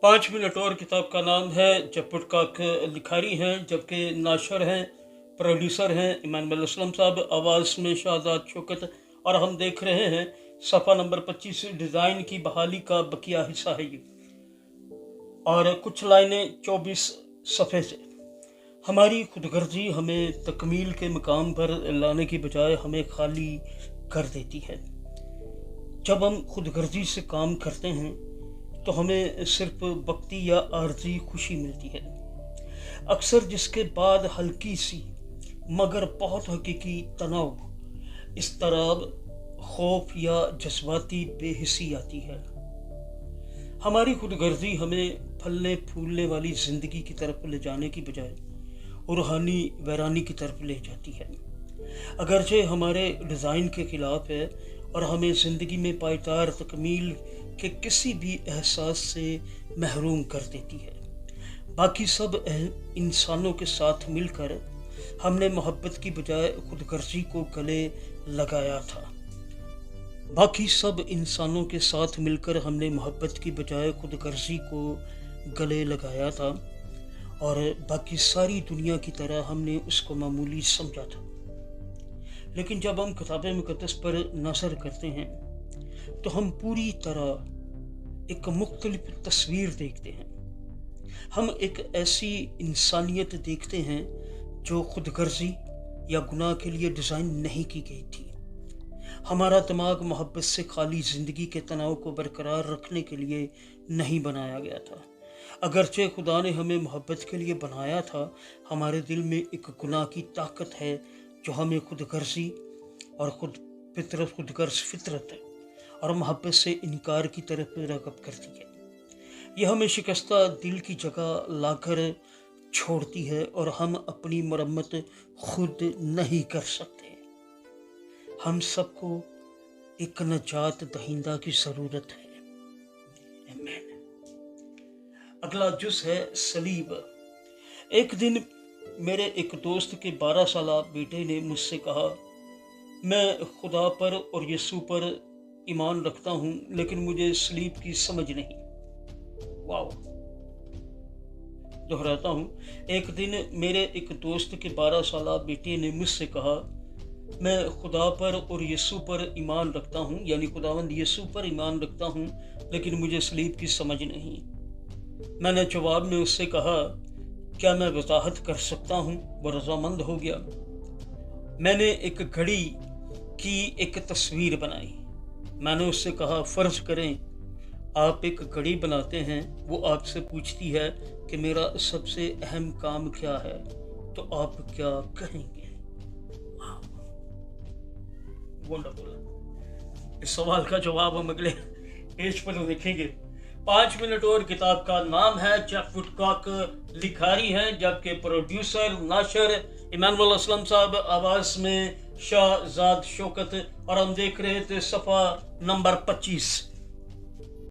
5 minute और किताब का नाम है जब पुटकाक लिखारी हैं, जबकि नाशर हैं, प्रोड्यूसर हैं इमानुअल असलम साहब, आवाज़ में शाहजाद शौकत। और हम देख रहे हैं सफ़ा नंबर 25 डिज़ाइन की बहाली का बकिया हिस्सा है ये, और कुछ लाइनें 24 सफ़े से। हमारी खुदगर्जी हमें तकमील के मकाम पर लाने की बजाय हमें खाली कर देती है। जब हम खुदगर्जी से काम करते हैं तो हमें सिर्फ वक्ती या आर्जी खुशी मिलती है, अक्सर जिसके बाद हल्की सी मगर बहुत हकीकी तनाव, इस्तराब, खौफ या जज्बाती बेहिसी आती है। हमारी खुदगर्जी हमें फलने फूलने वाली ज़िंदगी की तरफ ले जाने की बजाय रूहानी वैरानी की तरफ ले जाती है। अगरचे हमारे डिज़ाइन के ख़िलाफ़ है और हमें ज़िंदगी में पायदार तकमील के किसी भी एहसास से महरूम कर देती है। बाकी सब इंसानों के साथ मिलकर हमने मोहब्बत की बजाय खुदगर्जी को गले लगाया था। बाकी सब इंसानों के साथ मिलकर हमने मोहब्बत की बजाय खुदगर्जी को गले लगाया था, और बाकी सारी दुनिया की तरह हमने उसको मामूली समझा था। लेकिन जब हम किताब मुक़द्दस पर नज़र करते हैं तो हम पूरी तरह एक मुख्तलिफ तस्वीर देखते हैं। हम एक ऐसी इंसानियत देखते हैं जो खुदगर्जी या गुनाह के लिए डिज़ाइन नहीं की गई थी। हमारा दिमाग मोहब्बत से खाली ज़िंदगी के तनाव को बरकरार रखने के लिए नहीं बनाया गया था। अगरचे खुदा ने हमें मोहब्बत के लिए बनाया था, हमारे दिल में एक गुनाह की ताकत है जो हमें खुदगर्जी और खुदगर्ज फितरत और मोहब्बत से इनकार की तरफ राग़िब करती है। यह हमें शिकस्ता दिल की जगह लाकर छोड़ती है और हम अपनी मरम्मत खुद नहीं कर सकते। हम सबको एक नजात दहिंदा की ज़रूरत है। आमीन। अगला जुज़ है सलीब। एक दिन मेरे एक दोस्त के 12 साला बेटे ने मुझसे कहा, मैं खुदा पर और यीशु पर ईमान रखता हूँ, लेकिन मुझे सलीब की समझ नहीं। वाओ, दोहराता हूँ। एक दिन मेरे एक दोस्त के 12 साला बेटे ने मुझसे कहा, मैं खुदा पर और यीशु पर ईमान रखता हूँ, यानी खुदावंद यीशु पर ईमान रखता हूँ, लेकिन मुझे सलीब की समझ नहीं। मैंने जवाब में उससे कहा, क्या मैं वजाहत कर सकता हूँ? वो रज़ामंद हो गया। मैंने एक घड़ी की एक तस्वीर बनाई। मैंने उससे कहा, फ़र्ज करें आप एक घड़ी बनाते हैं, वो आपसे पूछती है कि मेरा सबसे अहम काम क्या है, तो आप क्या कहेंगे? वंडरफुल। इस सवाल का जवाब हम अगले पेज पर देखेंगे। 5 मिनट और किताब का नाम है जब पुटकाक लिखारी हैं, जबकि प्रोड्यूसर नाशर इमानुअल असलम साहब, आवाज़ में शाहजाद शौकत। और हम देख रहे थे सफ़ा नंबर 25।